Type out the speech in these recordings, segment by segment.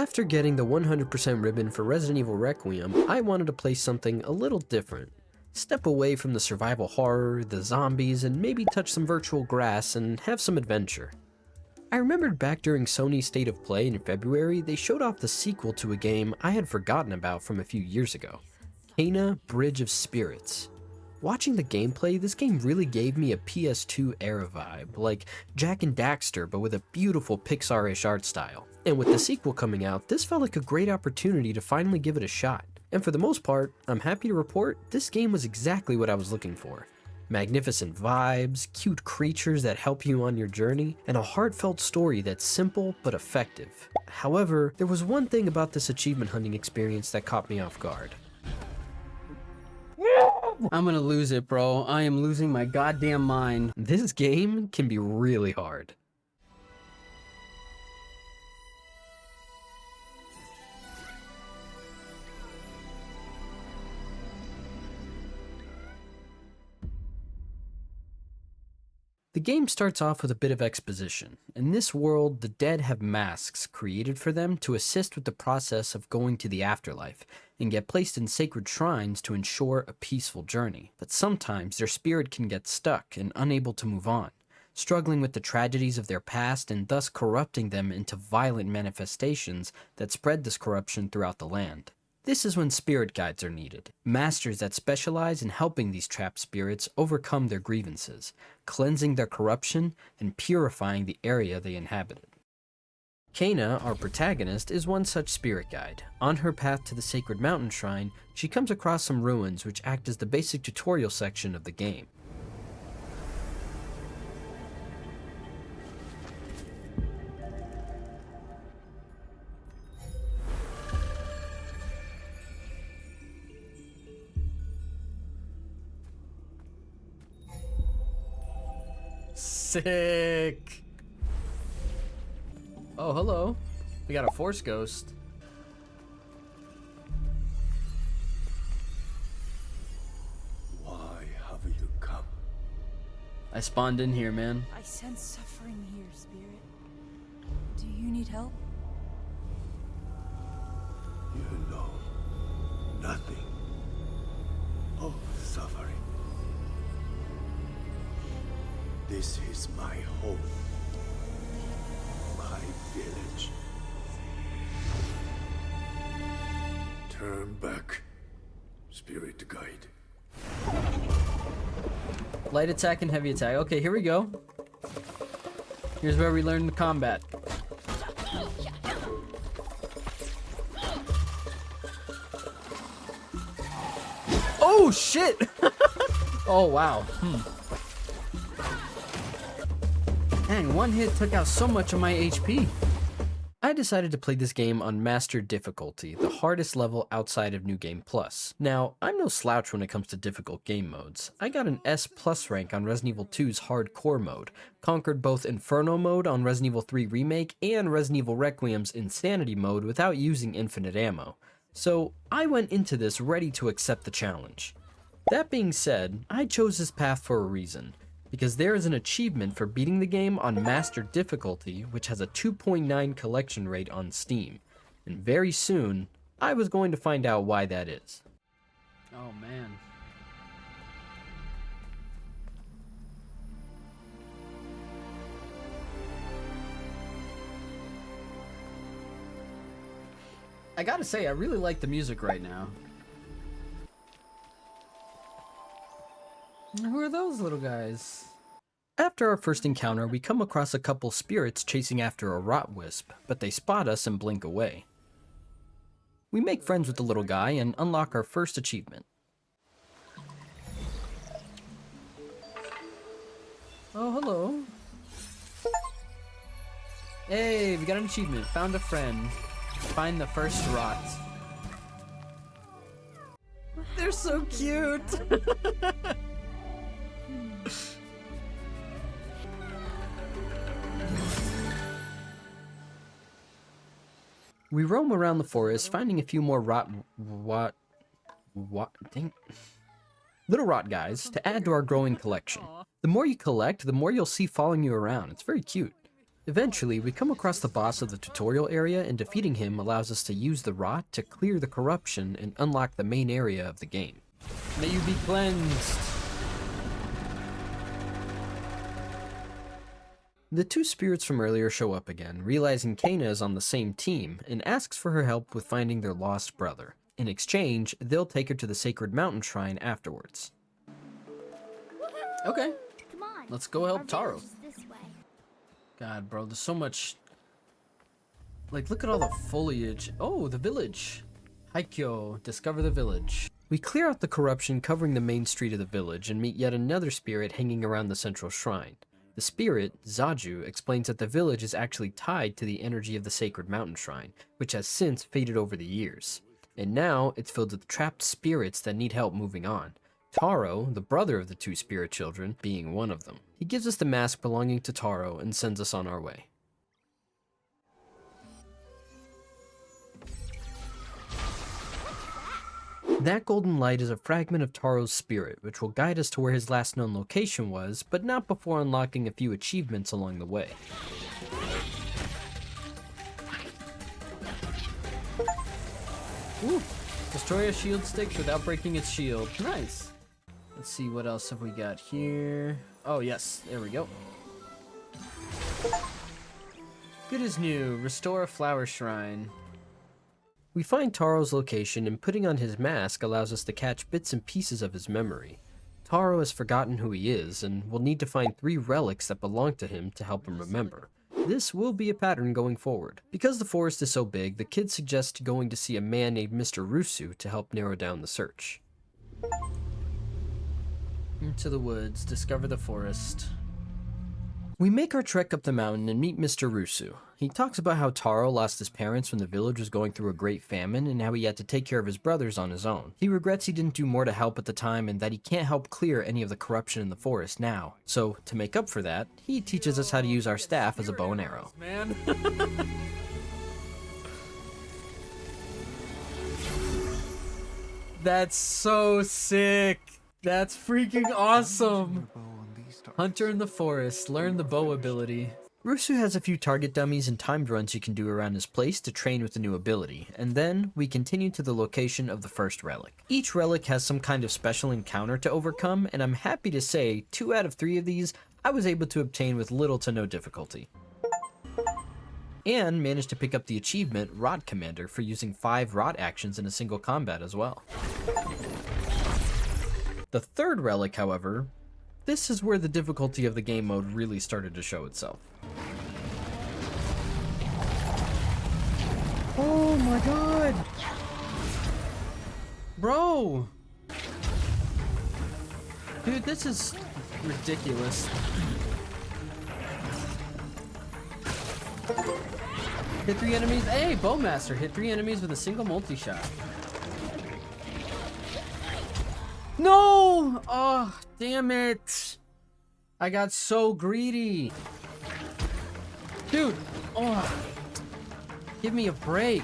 After getting the 100% ribbon for Resident Evil Requiem, I wanted to play something a little different. Step away from the survival horror, the zombies, and maybe touch some virtual grass and have some adventure. I remembered back during Sony's State of Play in February, they showed off the sequel to a game I had forgotten about from a few years ago, Kena: Bridge of Spirits. Watching the gameplay, this game really gave me a PS2 era vibe, like Jak and Daxter but with a beautiful Pixar-ish art style. And with the sequel coming out, this felt like a great opportunity to finally give it a shot. And for the most part, I'm happy to report this game was exactly what I was looking for. Magnificent vibes, cute creatures that help you on your journey, and a heartfelt story that's simple but effective. However, there was one thing about this achievement hunting experience that caught me off guard. I'm gonna lose it, bro. I am losing my goddamn mind. This game can be really hard. The game starts off with a bit of exposition. In this world, the dead have masks created for them to assist with the process of going to the afterlife, and get placed in sacred shrines to ensure a peaceful journey. But sometimes their spirit can get stuck and unable to move on, struggling with the tragedies of their past and thus corrupting them into violent manifestations that spread this corruption throughout the land. This is when spirit guides are needed, masters that specialize in helping these trapped spirits overcome their grievances, cleansing their corruption, and purifying the area they inhabited. Kena, our protagonist, is one such spirit guide. On her path to the sacred mountain shrine, she comes across some ruins which act as the basic tutorial section of the game. Sick. Oh, hello. We got a force ghost. Why have you come? I spawned in here, man. I sense suffering here, Spirit. Do you need help? You know nothing of suffering. This is my home, my village. Turn back, spirit guide. Light attack and heavy attack. Okay, here we go. Here's where we learn the combat. Oh, shit! Oh, wow. Dang, one hit took out so much of my HP. I decided to play this game on Master Difficulty, the hardest level outside of New Game Plus. Now, I'm no slouch when it comes to difficult game modes. I got an S+ rank on Resident Evil 2's Hardcore mode, conquered both Inferno mode on Resident Evil 3 Remake and Resident Evil Requiem's Insanity mode without using infinite ammo. So, I went into this ready to accept the challenge. That being said, I chose this path for a reason, because there is an achievement for beating the game on Master Difficulty, which has a 2.9 collection rate on Steam. And very soon, I was going to find out why that is. Oh, man. I gotta say, I really like the music right now. Who are those little guys? After our first encounter, we come across a couple spirits chasing after a rot wisp, but they spot us and blink away. We make friends with the little guy and unlock our first achievement. Oh, hello. Hey, we got an achievement. Found a friend. Find the first rot. They're so cute. We roam around the forest, finding a few more little rot guys to add to our growing collection. The more you collect, the more you'll see following you around. It's very cute. Eventually, we come across the boss of the tutorial area, and defeating him allows us to use the rot to clear the corruption and unlock the main area of the game. May you be cleansed. The two spirits from earlier show up again, realizing Kena is on the same team, and asks for her help with finding their lost brother. In exchange, they'll take her to the sacred mountain shrine afterwards. Okay, Come on. let's go help Our Taro. village is this way. God, bro, there's so much. Like, look at all the foliage. Oh, the village. Haikyo, discover the village. We clear out the corruption covering the main street of the village and meet yet another spirit hanging around the central shrine. The spirit, Zaju, explains that the village is actually tied to the energy of the sacred mountain shrine, which has since faded over the years. And now it's filled with trapped spirits that need help moving on. Taro, the brother of the two spirit children, being one of them. He gives us the mask belonging to Taro and sends us on our way. That golden light is a fragment of Taro's spirit, which will guide us to where his last known location was, but not before unlocking a few achievements along the way. Ooh, destroy a shield stick without breaking its shield. Nice. Let's see, what else have we got here? Oh, yes, there we go. Good as new. Restore a flower shrine. We find Taro's location, and putting on his mask allows us to catch bits and pieces of his memory. Taro has forgotten who he is, and will need to find 3 relics that belong to him to help him remember. This will be a pattern going forward. Because the forest is so big, the kid suggests going to see a man named Mr. Rusu to help narrow down the search. Into the woods, discover the forest. We make our trek up the mountain and meet Mr. Rusu. He talks about how Taro lost his parents when the village was going through a great famine and how he had to take care of his brothers on his own. He regrets he didn't do more to help at the time and that he can't help clear any of the corruption in the forest now. So, to make up for that, he teaches us how to use our staff as a bow and arrow. Man. That's so sick. That's freaking awesome. Hunter in the forest, learn the bow ability. Rusu has a few target dummies and timed runs you can do around his place to train with the new ability, and then we continue to the location of the first relic. Each relic has some kind of special encounter to overcome, and I'm happy to say 2 out of 3 of these I was able to obtain with little to no difficulty. And managed to pick up the achievement Rot Commander for using 5 Rot actions in a single combat as well. The third relic, however, this is where the difficulty of the game mode really started to show itself. Oh my god! Bro! Dude, this is ridiculous. Hit 3 enemies. Hey, Bowmaster! Hit 3 enemies with a single multi-shot. No! Oh, damn it! I got so greedy. Dude! Oh! Give me a break.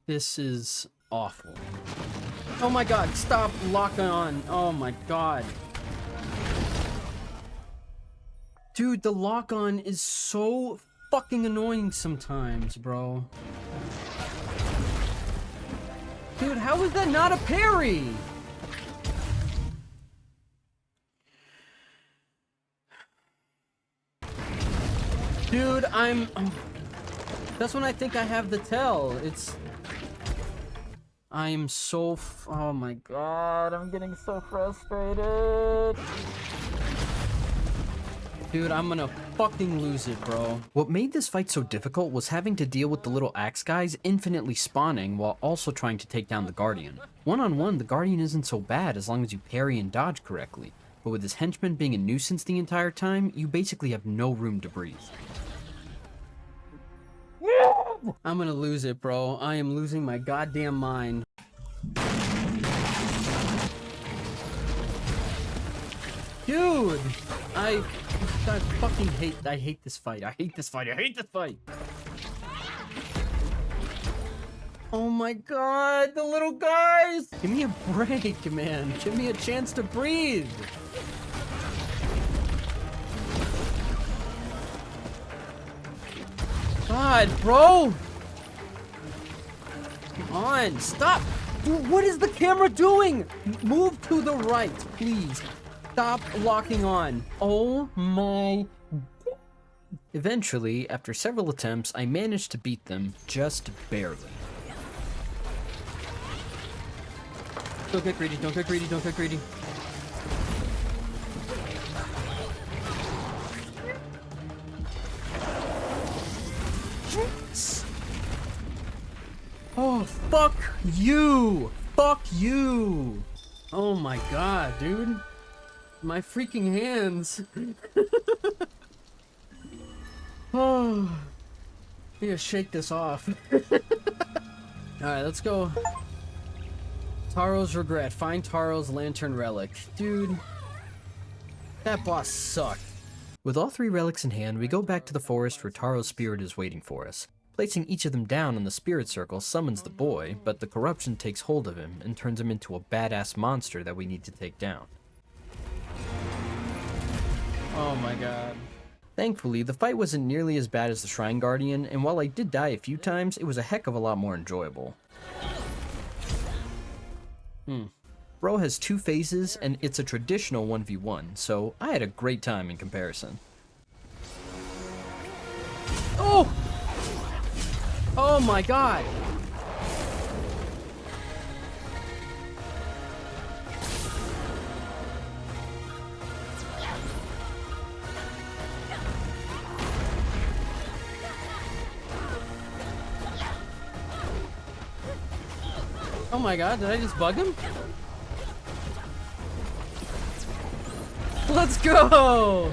This is awful. Oh my god, stop locking on. Oh my god. Dude, the lock on is so fucking annoying sometimes, bro. Dude, how is that not a parry? Dude, that's when I think I have the tell. I am so oh my god, I'm getting so frustrated. Dude, I'm gonna fucking lose it, bro. What made this fight so difficult was having to deal with the little axe guys infinitely spawning while also trying to take down the Guardian. One-on-one, the Guardian isn't so bad as long as you parry and dodge correctly, but with his henchman being a nuisance the entire time, you basically have no room to breathe. I'm gonna lose it, bro. I am losing my goddamn mind. Dude! I fucking hate this fight. I hate this fight. I hate this fight. Oh my god, the little guys! Give me a break, man. Give me a chance to breathe. God, bro! Come on, stop! Dude, what is the camera doing? Move to the right, please. Stop locking on. Oh my... Eventually, after several attempts, I managed to beat them, just barely. Don't get greedy, don't get greedy, don't get greedy. Oh, fuck you! Fuck you! Oh my god, dude. My freaking hands. Oh. I need to shake this off. Alright, let's go. Taro's Regret. Find Taro's Lantern Relic. Dude. That boss sucked. With all 3 relics in hand, we go back to the forest where Taro's spirit is waiting for us. Placing each of them down in the spirit circle summons the boy, but the corruption takes hold of him and turns him into a badass monster that we need to take down. Oh my god. Thankfully, the fight wasn't nearly as bad as the Shrine Guardian, and while I did die a few times, it was a heck of a lot more enjoyable. Bro has 2 phases, and it's a traditional 1v1, so I had a great time in comparison. Oh! Oh my god! Oh my god, did I just bug him? Let's go!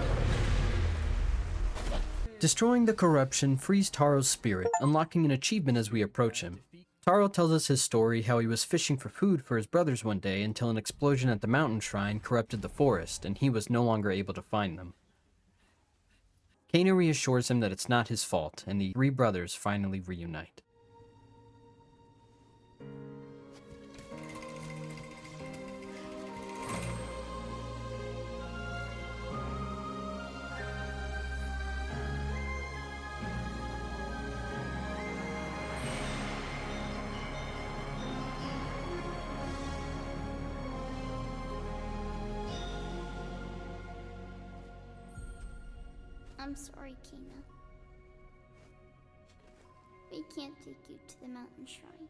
Destroying the corruption frees Taro's spirit, unlocking an achievement as we approach him. Taro tells us his story, how he was fishing for food for his brothers one day until an explosion at the mountain shrine corrupted the forest, and he was no longer able to find them. Kana reassures him that it's not his fault, and the 3 brothers finally reunite. I'm sorry, Kana. We can't take you to the mountain shrine.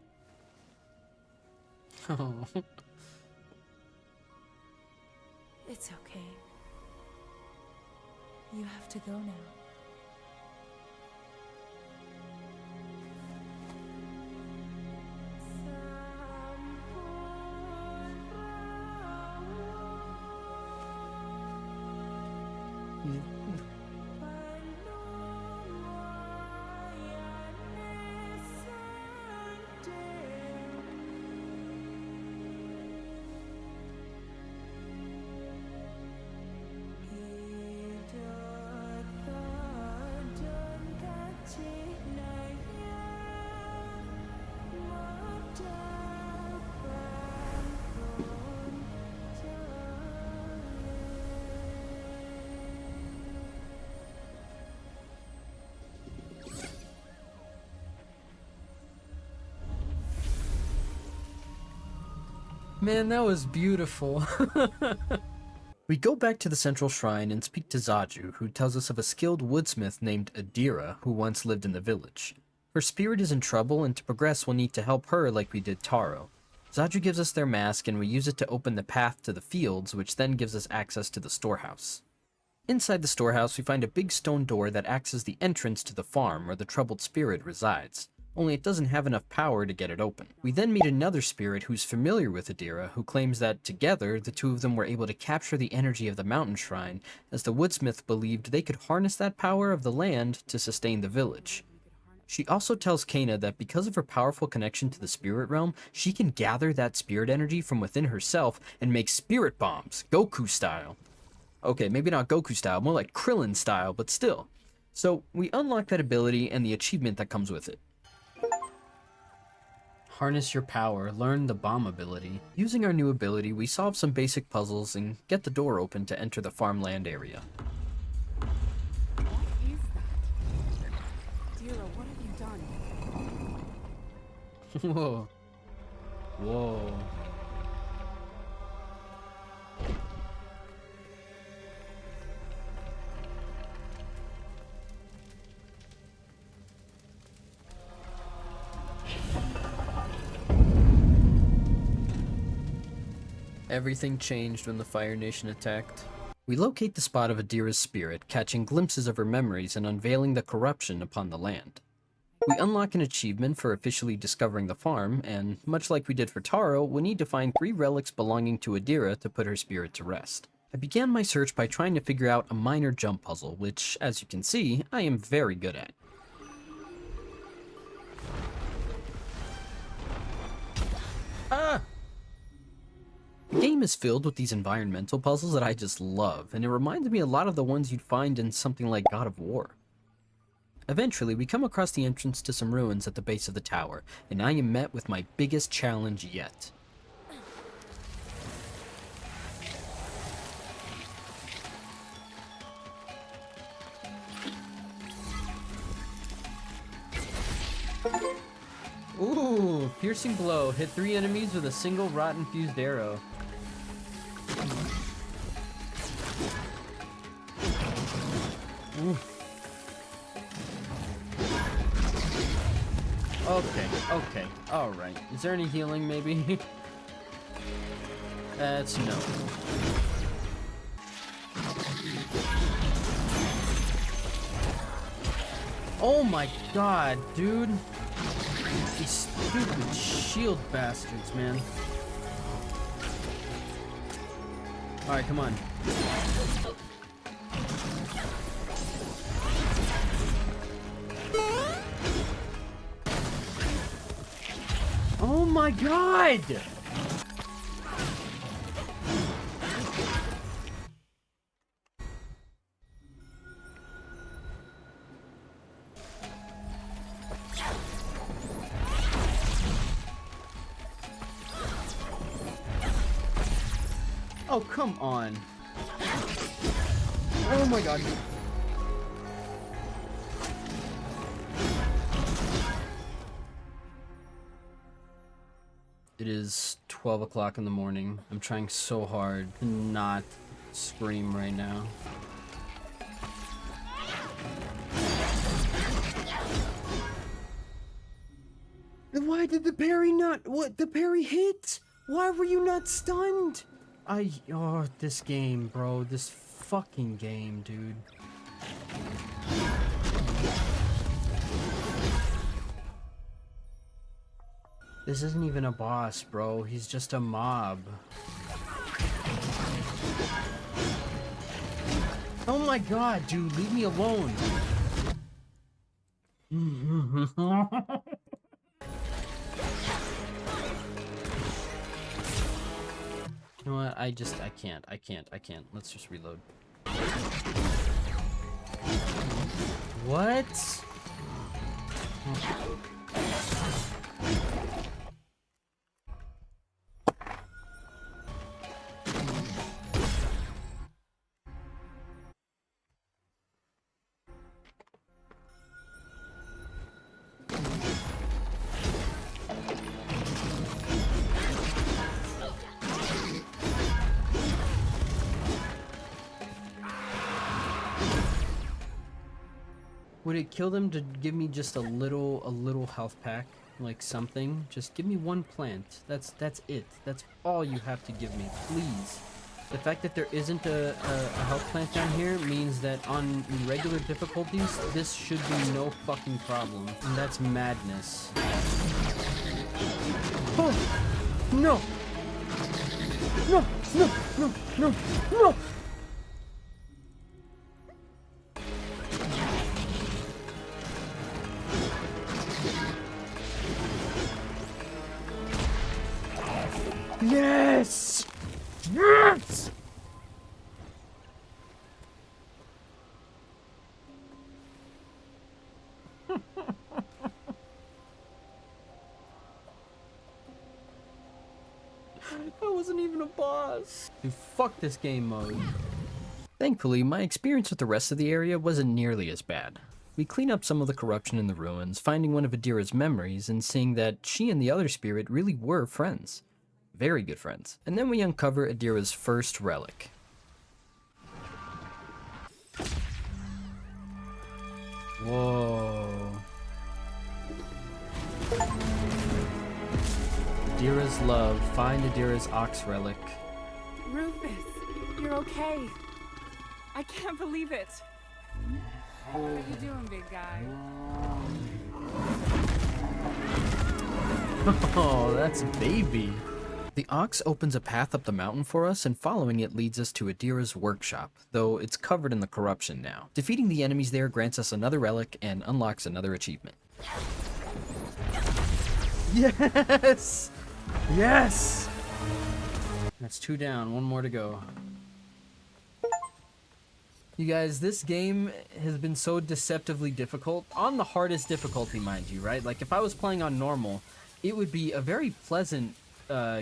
Oh. It's okay. You have to go now. Man, that was beautiful. We go back to the central shrine and speak to Zaju, who tells us of a skilled woodsmith named Adira who once lived in the village. Her spirit is in trouble, and to progress we'll need to help her like we did Taro. Zaju gives us their mask, and we use it to open the path to the fields, which then gives us access to the storehouse. Inside the storehouse we find a big stone door that acts as the entrance to the farm where the troubled spirit resides. Only it doesn't have enough power to get it open. We then meet another spirit who's familiar with Adira, who claims that together the 2 of them were able to capture the energy of the mountain shrine, as the woodsmith believed they could harness that power of the land to sustain the village. She also tells Kana that because of her powerful connection to the spirit realm, she can gather that spirit energy from within herself and make spirit bombs, Goku style. Okay, maybe not Goku style, more like Krillin style, but still. So we unlock that ability and the achievement that comes with it. Harness your power, learn the bomb ability. Using our new ability, we solve some basic puzzles and get the door open to enter the farmland area. What is that? Dira, what Whoa. Whoa. Everything changed when the Fire Nation attacked. We locate the spot of Adira's spirit, catching glimpses of her memories and unveiling the corruption upon the land. We unlock an achievement for officially discovering the farm, and much like we did for Taro, we need to find 3 relics belonging to Adira to put her spirit to rest. I began my search by trying to figure out a minor jump puzzle, which, as you can see, I am very good at. Ah! The game is filled with these environmental puzzles that I just love, and it reminds me a lot of the ones you'd find in something like God of War. Eventually, we come across the entrance to some ruins at the base of the tower, and I am met with my biggest challenge yet. Ooh, piercing blow. Hit 3 enemies with a single rot-infused arrow. Ooh. Okay, alright. Is there any healing, maybe? That's no. Oh my god, dude. These stupid shield bastards, man. Alright, come on. Oh my god! Oh, come on. Oh my god. It is 12 o'clock in the morning. I'm trying so hard to not scream right now. Why did the parry not... What? The parry hit? Why were you not stunned? Oh, this game, bro. This fucking game, dude. This isn't even a boss, bro. He's just a mob. Oh my god, dude. Leave me alone. You know what? I can't. Let's just reload. What? Would it kill them to give me just a little health pack, like something? Just give me one plant. That's it. That's all you have to give me, please. The fact that there isn't a health plant down here means that on regular difficulties, this should be no fucking problem. And that's madness. Oh! No! No! No! No! No! No! Yes! Yes! That wasn't even a boss. Dude, fuck this game mode. Thankfully, my experience with the rest of the area wasn't nearly as bad. We clean up some of the corruption in the ruins, finding one of Adira's memories and seeing that she and the other spirit really were friends. Very good friends. And then we uncover Adira's first relic. Whoa. Adira's love. Find Adira's ox relic. Rufus, you're okay. I can't believe it. What are you doing, big guy? Oh, that's baby. The ox opens a path up the mountain for us, and following it leads us to Adira's workshop, though it's covered in the corruption now. Defeating the enemies there grants us another relic and unlocks another achievement. Yes! Yes! That's 2 down, 1 more to go. You guys, this game has been so deceptively difficult. On the hardest difficulty, mind you, right? Like, if I was playing on normal, it would be a very pleasant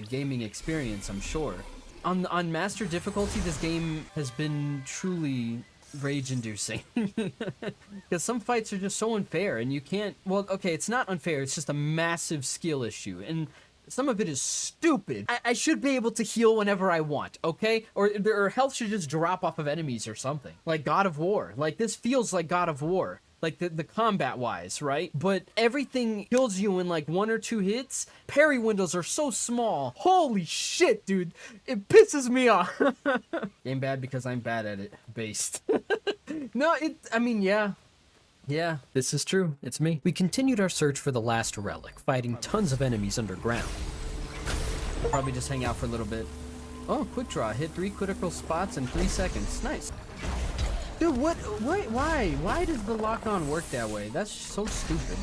gaming experience, I'm sure. On master difficulty, this game has been truly rage-inducing. Because some fights are just so unfair, and you can't... Well, okay, it's not unfair, it's just a massive skill issue, and some of it is stupid. I should be able to heal whenever I want, okay? Or health should just drop off of enemies or something. Like God of War. Like, this feels like God of War. Like, the combat-wise, right? But everything kills you in, like, 1 or 2 hits. Parry windows are so small. Holy shit, dude. It pisses me off. Game bad because I'm bad at it. Based. No, I mean, yeah. Yeah. This is true, it's me. We continued our search for the last relic, fighting tons of enemies underground. Probably just hang out for a little bit. Oh, quick draw. Hit 3 critical spots in 3 seconds. Nice. Dude, what? Why? Why does the lock-on work that way? That's so stupid.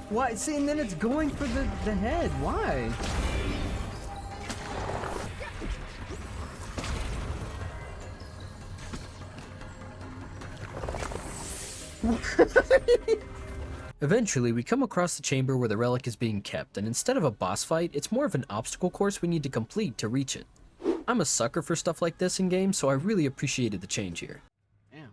Why? See, and then it's going for the head. Why? Eventually, we come across the chamber where the relic is being kept, and instead of a boss fight, it's more of an obstacle course we need to complete to reach it. I'm a sucker for stuff like this in games, so I really appreciated the change here. Damn.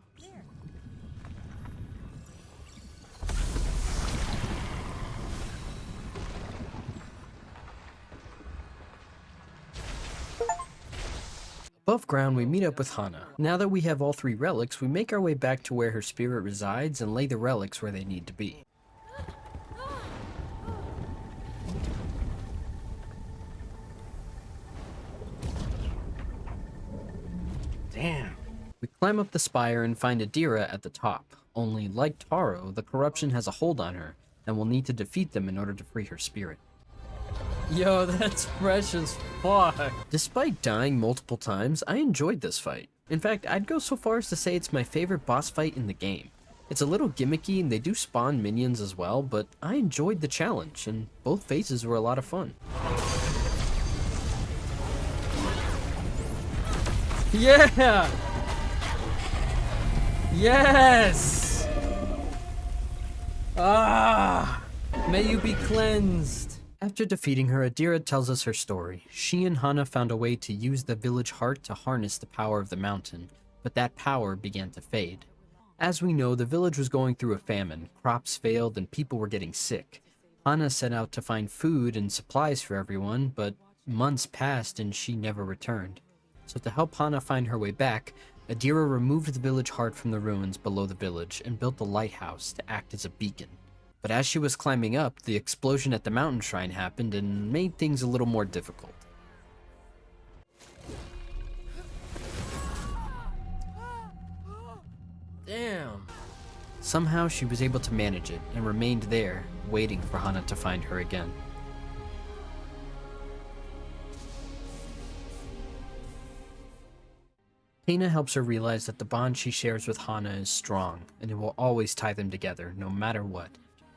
Above ground, we meet up with Hana. Now that we have all 3 relics, we make our way back to where her spirit resides and lay the relics where they need to be. Damn. We climb up the spire and find Adira at the top, only like Taro, the corruption has a hold on her, and we'll need to defeat them in order to free her spirit. Yo, that's fresh as fuck. Despite dying multiple times, I enjoyed this fight. In fact, I'd go so far as to say it's my favorite boss fight in the game. It's a little gimmicky and they do spawn minions as well, but I enjoyed the challenge, and both phases were a lot of fun. Yeah! Yes! Ah! May you be cleansed. After defeating her, Adira tells us her story. She and Hana found a way to use the village heart to harness the power of the mountain, but that power began to fade. As we know, the village was going through a famine, crops failed, and people were getting sick. Hana set out to find food and supplies for everyone, but months passed and she never returned. So to help Hana find her way back, Adira removed the village heart from the ruins below the village and built a lighthouse to act as a beacon. But as she was climbing up, the explosion at the mountain shrine happened and made things a little more difficult. Damn. Somehow she was able to manage it and remained there, waiting for Hana to find her again. Kena helps her realize that the bond she shares with Hana is strong, and it will always tie them together, no matter what,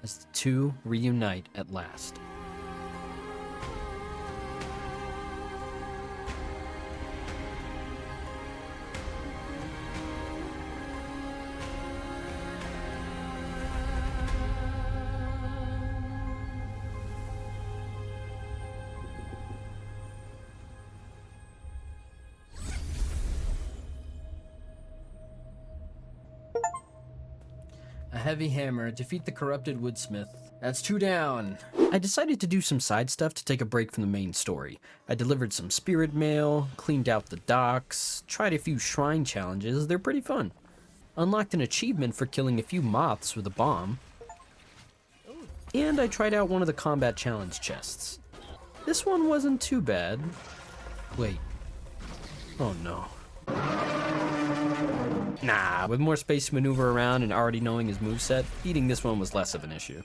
as the two reunite at last. A heavy hammer. Defeat the corrupted woodsmith. That's 2 down. I decided to do some side stuff to take a break from the main story. I delivered some spirit mail, cleaned out the docks, tried a few shrine challenges, they're pretty fun. Unlocked an achievement for killing a few moths with a bomb. And I tried out one of the combat challenge chests. This one wasn't too bad. Wait. Oh no. Nah, with more space to maneuver around and already knowing his moveset, beating this one was less of an issue.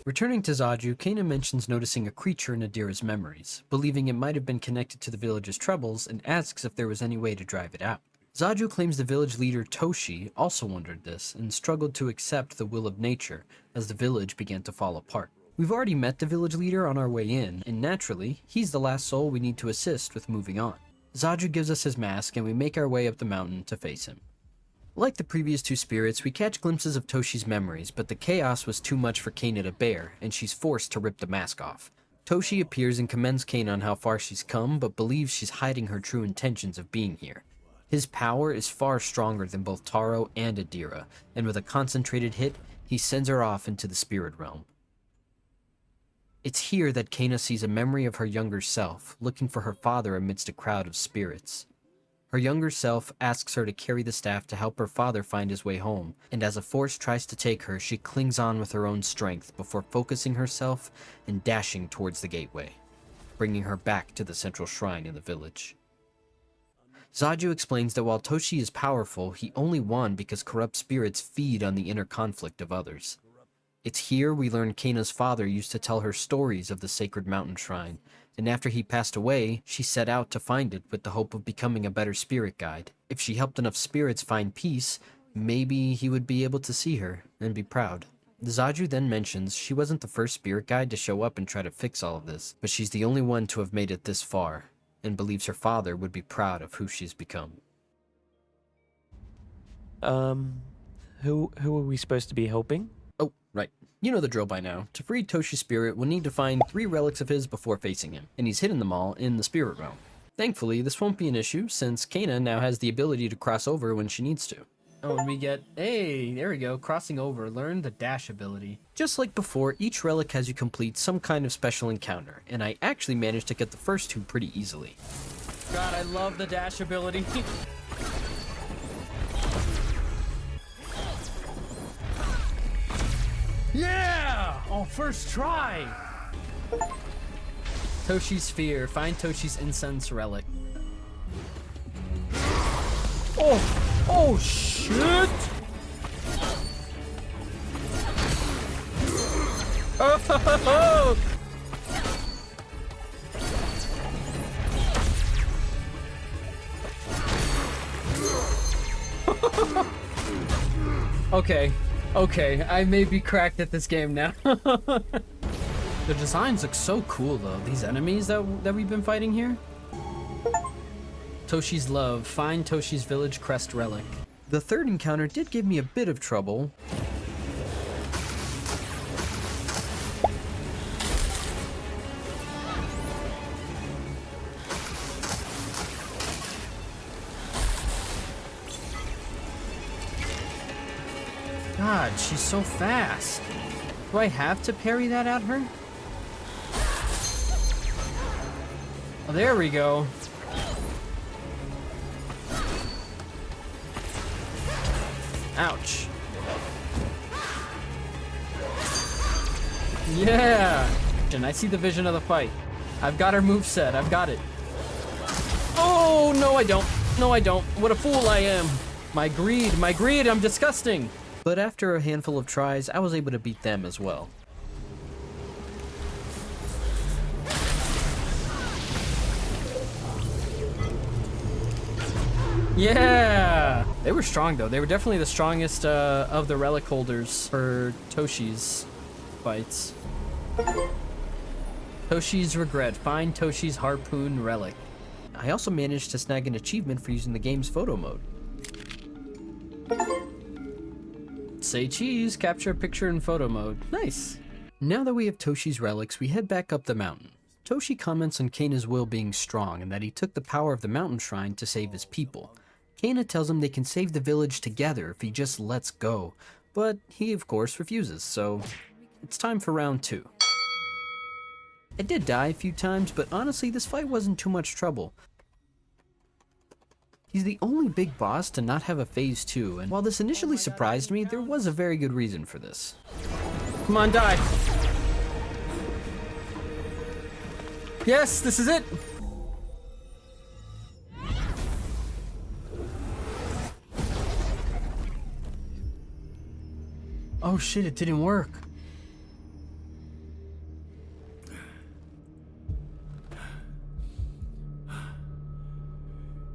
Returning to Zaju, Kana mentions noticing a creature in Adira's memories, believing it might have been connected to the village's troubles, and asks if there was any way to drive it out. Zaju claims the village leader Toshi also wondered this, and struggled to accept the will of nature as the village began to fall apart. We've already met the village leader on our way in, and naturally, he's the last soul we need to assist with moving on. Zaju gives us his mask, and we make our way up the mountain to face him. Like the previous 2 spirits, we catch glimpses of Toshi's memories, but the chaos was too much for Kana to bear, and she's forced to rip the mask off. Toshi appears and commends Kana on how far she's come, but believes she's hiding her true intentions of being here. His power is far stronger than both Taro and Adira, and with a concentrated hit, he sends her off into the spirit realm. It's here that Kana sees a memory of her younger self, looking for her father amidst a crowd of spirits. Her younger self asks her to carry the staff to help her father find his way home, and as a force tries to take her, she clings on with her own strength before focusing herself and dashing towards the gateway, bringing her back to the central shrine in the village. Zaju explains that while Toshi is powerful, he only won because corrupt spirits feed on the inner conflict of others. It's here we learn Kana's father used to tell her stories of the sacred mountain shrine, and after he passed away, she set out to find it with the hope of becoming a better spirit guide. If she helped enough spirits find peace, maybe he would be able to see her and be proud. Zaju then mentions she wasn't the first spirit guide to show up and try to fix all of this, but she's the only one to have made it this far, and believes her father would be proud of who she's become. Who are we supposed to be helping? Oh, right. You know the drill by now. To free Toshi's spirit, we'll need to find 3 relics of his before facing him, and he's hidden them all in the spirit realm. Thankfully, this won't be an issue, since Kana now has the ability to cross over when she needs to. Oh, and we get, hey, there we go, crossing over. Learn the dash ability. Just like before, each relic has you complete some kind of special encounter, and I actually managed to get the first 2 pretty easily. God, I love the dash ability. Yeah! Oh, first try! Toshi's Sphere. Find Toshi's Incense Relic. Oh! Oh, shit! Oh! Okay, I may be cracked at this game now. The designs look so cool though, these enemies that we've been fighting here. Toshi's Love. Find Toshi's Village Crest Relic. The third encounter did give me a bit of trouble. God, she's so fast. Do I have to parry that at her? Oh, there we go. Ouch. Yeah! And I see the vision of the fight. I've got her moveset. I've got it. Oh, no I don't. No I don't. What a fool I am. My greed, I'm disgusting. But after a handful of tries, I was able to beat them as well. Yeah! They were strong though. They were definitely the strongest of the relic holders for Toshi's fights. Toshi's Regret. Find Toshi's Harpoon Relic. I also managed to snag an achievement for using the game's photo mode. Say cheese. Capture a picture in photo mode. Nice. Now that we have Toshi's relics, we head back up the mountain. Toshi comments on Kana's will being strong and that he took the power of the mountain shrine to save his people. Kana tells him they can save the village together if he just lets go, but he of course refuses, so it's time for round 2. I did die a few times, but honestly this fight wasn't too much trouble. He's the only big boss to not have a phase 2, and while this initially surprised me, there was a very good reason for this. Come on, die. Yes, this is it. Oh shit, it didn't work.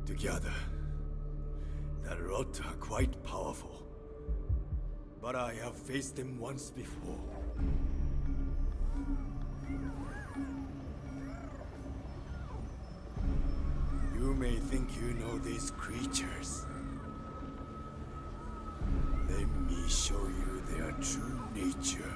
Together, the Rot are quite powerful. But I have faced them once before. You may think you know these creatures. Let me show you their true nature.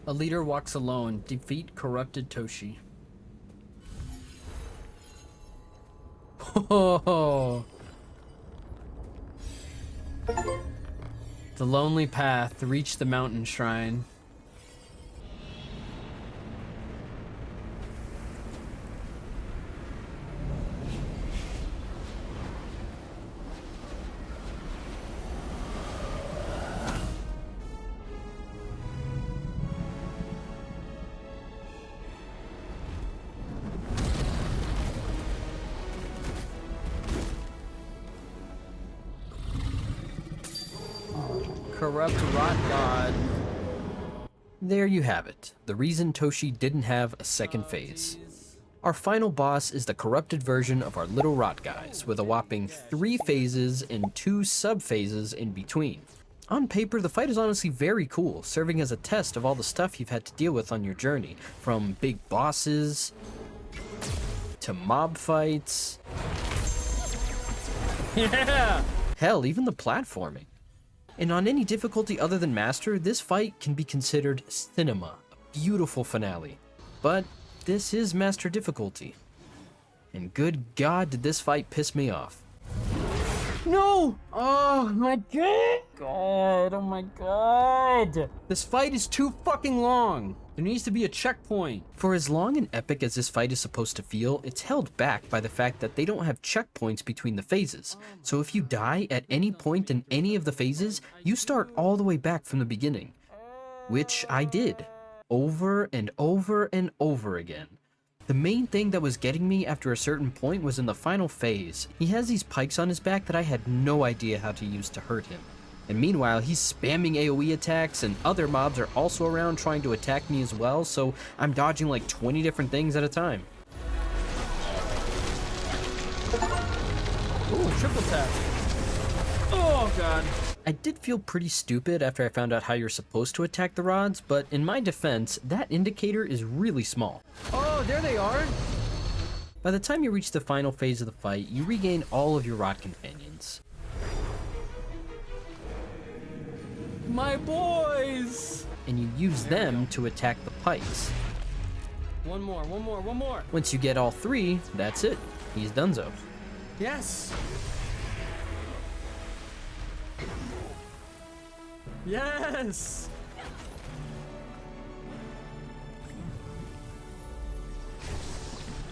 A leader walks alone. Defeat corrupted Toshi. Oh. The lonely path to reach the mountain shrine. Corrupt rot god. There you have it, the reason Toshi didn't have a second phase. Our final boss is the corrupted version of our little rot guys, with a whopping 3 phases and 2 sub-phases in between. On paper, the fight is honestly very cool, serving as a test of all the stuff you've had to deal with on your journey, from big bosses, to mob fights, Yeah! hell, even the platforming. And on any difficulty other than Master, this fight can be considered cinema, a beautiful finale. But this is Master difficulty. And good God, did this fight piss me off. No! Oh my god! Oh my god! This fight is too fucking long. There needs to be a checkpoint. For as long and epic as this fight is supposed to feel, it's held back by the fact that they don't have checkpoints between the phases. So if you die at any point in any of the phases, you start all the way back from the beginning. Which I did, over and over and over again. The main thing that was getting me after a certain point was in the final phase. He has these pikes on his back that I had no idea how to use to hurt him. And meanwhile, he's spamming AoE attacks, and other mobs are also around trying to attack me as well, so I'm dodging like 20 different things at a time. Ooh, triple tap. Oh god. I did feel pretty stupid after I found out how you're supposed to attack the rods, but in my defense, that indicator is really small. Oh, there they are. By the time you reach the final phase of the fight, you regain all of your rod companions. My boys! And you use them to attack the pikes. One more, one more, one more. Once you get all 3, that's it. He's donezo. Yes! Yes!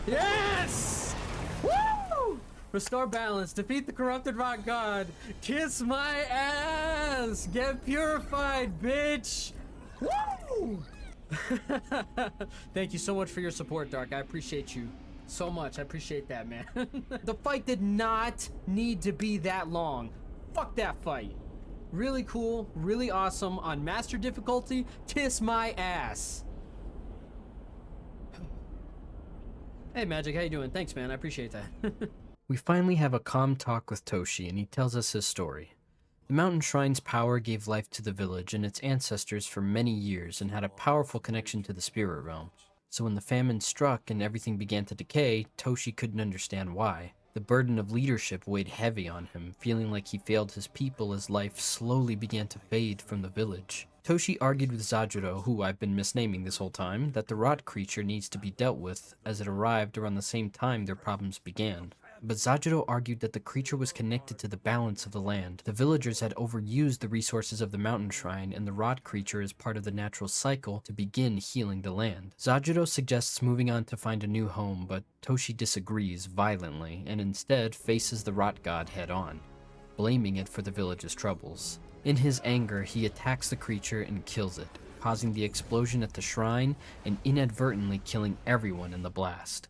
Yes! Woo! Restore balance, defeat the corrupted rock god, kiss my ass, get purified, bitch! Woo! Thank you so much for your support, Dark. I appreciate you so much. I appreciate that, man. The fight did not need to be that long. Fuck that fight. Really cool, really awesome on Master difficulty. Kiss my ass. Hey, Magic, how you doing? Thanks, man. I appreciate that. We finally have a calm talk with Toshi, and he tells us his story. The mountain shrine's power gave life to the village and its ancestors for many years and had a powerful connection to the spirit realm. So when the famine struck and everything began to decay, Toshi couldn't understand why. The burden of leadership weighed heavy on him, feeling like he failed his people as life slowly began to fade from the village. Toshi argued with Zajuro, who I've been misnaming this whole time, that the rot creature needs to be dealt with, as it arrived around the same time their problems began. But Zajuro argued that the creature was connected to the balance of the land. The villagers had overused the resources of the mountain shrine, and the rot creature is part of the natural cycle to begin healing the land. Zajuro suggests moving on to find a new home, but Toshi disagrees violently, and instead faces the rot god head-on, blaming it for the village's troubles. In his anger, he attacks the creature and kills it, causing the explosion at the shrine and inadvertently killing everyone in the blast.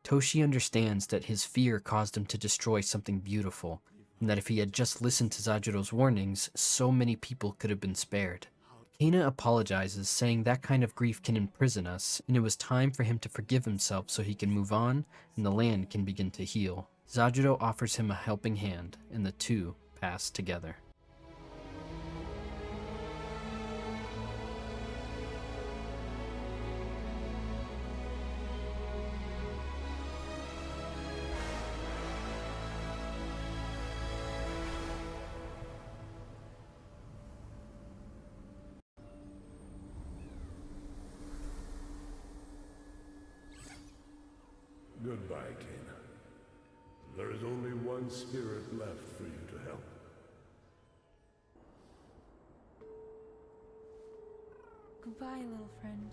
Toshi understands that his fear caused him to destroy something beautiful, and that if he had just listened to Zajuro's warnings, so many people could have been spared. Kana apologizes, saying that kind of grief can imprison us, and it was time for him to forgive himself so he can move on, and the land can begin to heal. Zajuro offers him a helping hand, and the two pass together. Goodbye, Kana. There is only one spirit left for you to help. Goodbye, little friend.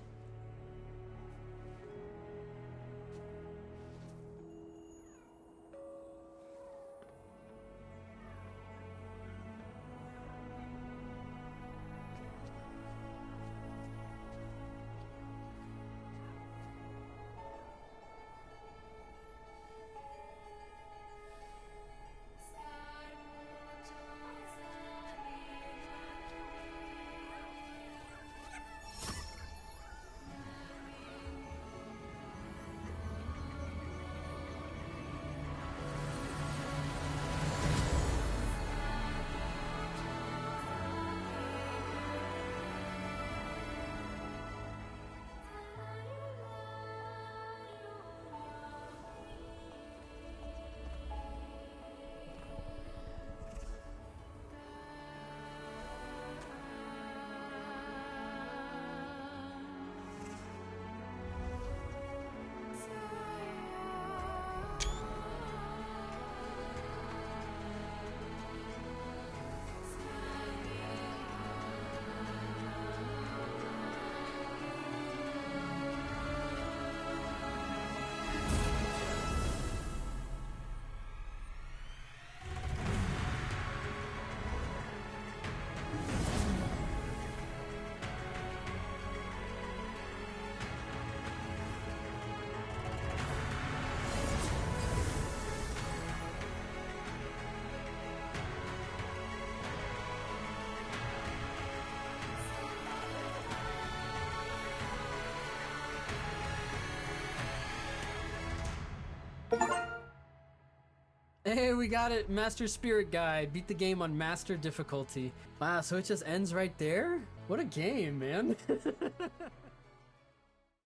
Hey, we got it! Master Spirit Guide. Beat the game on Master difficulty. Wow, so it just ends right there? What a game, man.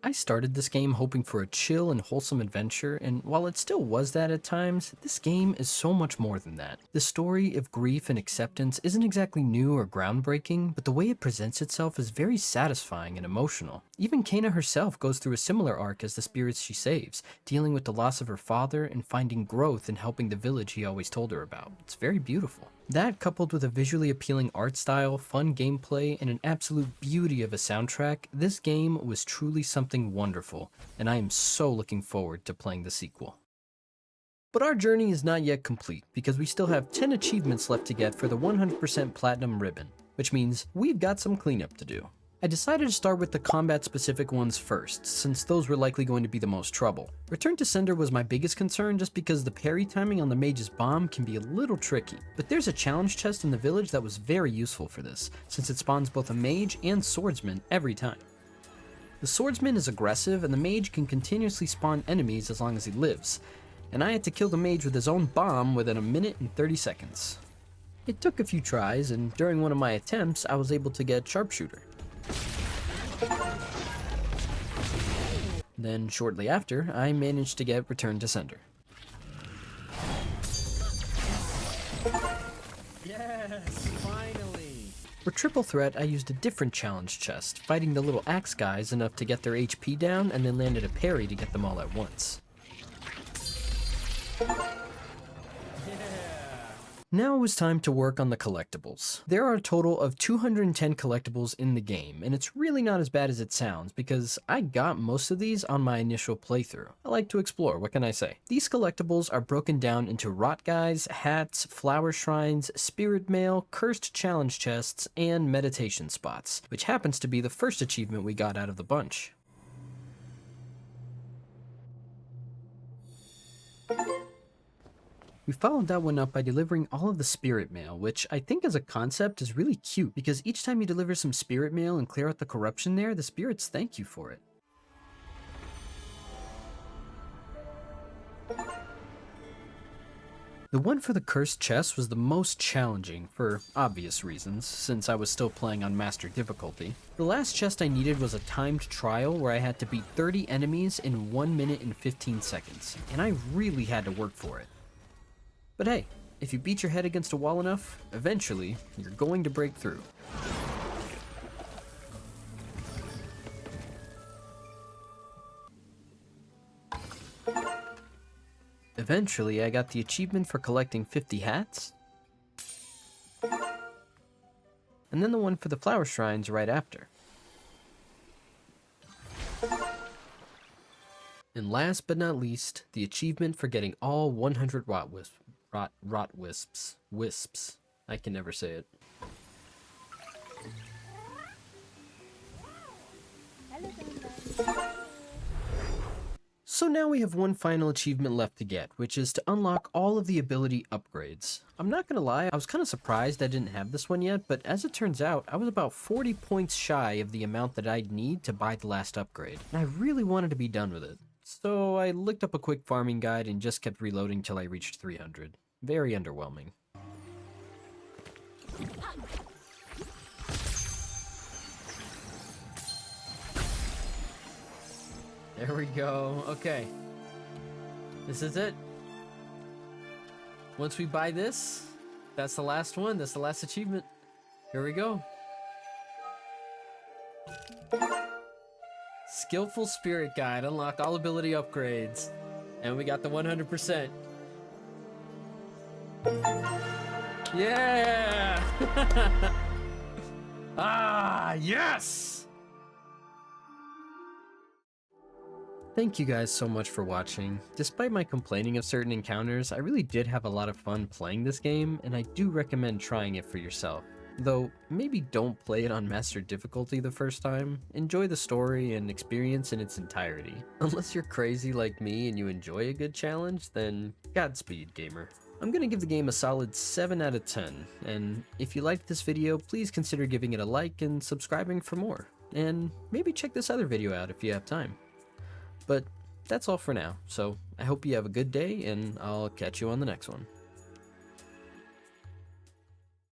I started this game hoping for a chill and wholesome adventure, and while it still was that at times, this game is so much more than that. The story of grief and acceptance isn't exactly new or groundbreaking, but the way it presents itself is very satisfying and emotional. Even Kana herself goes through a similar arc as the spirits she saves, dealing with the loss of her father and finding growth in helping the village he always told her about. It's very beautiful. That, coupled with a visually appealing art style, fun gameplay, and an absolute beauty of a soundtrack, this game was truly something wonderful, and I am so looking forward to playing the sequel. But our journey is not yet complete, because we still have 10 achievements left to get for the 100% Platinum Ribbon, which means we've got some cleanup to do. I decided to start with the combat-specific ones first, since those were likely going to be the most trouble. Return to Sender was my biggest concern just because the parry timing on the mage's bomb can be a little tricky, but there's a challenge chest in the village that was very useful for this, since it spawns both a mage and swordsman every time. The swordsman is aggressive, and the mage can continuously spawn enemies as long as he lives, and I had to kill the mage with his own bomb within a minute and 30 seconds. It took a few tries, and during one of my attempts, I was able to get sharpshooter. Then, shortly after, I managed to get return to sender. Yes, finally. For triple threat, I used a different challenge chest, fighting the little axe guys enough to get their HP down and then landed a parry to get them all at once. Now it was time to work on the collectibles. There are a total of 210 collectibles in the game, and it's really not as bad as it sounds because I got most of these on my initial playthrough. I like to explore, what can I say? These collectibles are broken down into rot guys, hats, flower shrines, spirit mail, cursed challenge chests, and meditation spots, which happens to be the first achievement we got out of the bunch. We followed that one up by delivering all of the spirit mail, which I think as a concept is really cute because each time you deliver some spirit mail and clear out the corruption there, the spirits thank you for it. The one for the cursed chest was the most challenging, for obvious reasons, since I was still playing on master difficulty. The last chest I needed was a timed trial where I had to beat 30 enemies in 1 minute and 15 seconds, and I really had to work for it. But hey, if you beat your head against a wall enough, eventually, you're going to break through. Eventually, I got the achievement for collecting 50 hats, and then the one for the flower shrines right after. And last but not least, the achievement for getting all 100 rot wisps. I can never say it. So now we have one final achievement left to get, which is to unlock all of the ability upgrades. I'm not gonna lie, I was kind of surprised I didn't have this one yet, but as it turns out, I was about 40 points shy of the amount that I'd need to buy the last upgrade, and I really wanted to be done with it. So I looked up a quick farming guide and just kept reloading till I reached 300. Very underwhelming. There we go. Okay. This is it. Once we buy this, that's the last one. That's the last achievement. Here we go. Skillful Spirit Guide. Unlock all ability upgrades. And we got the 100%. Yeah! Ah, yes! Thank you guys so much for watching. Despite my complaining of certain encounters, I really did have a lot of fun playing this game, and I do recommend trying it for yourself. Though, maybe don't play it on master difficulty the first time. Enjoy the story and experience in its entirety. Unless you're crazy like me and you enjoy a good challenge, then Godspeed, gamer. I'm gonna give the game a solid 7 out of 10, and if you liked this video, please consider giving it a like and subscribing for more. And maybe check this other video out if you have time. But that's all for now, so I hope you have a good day, and I'll catch you on the next one.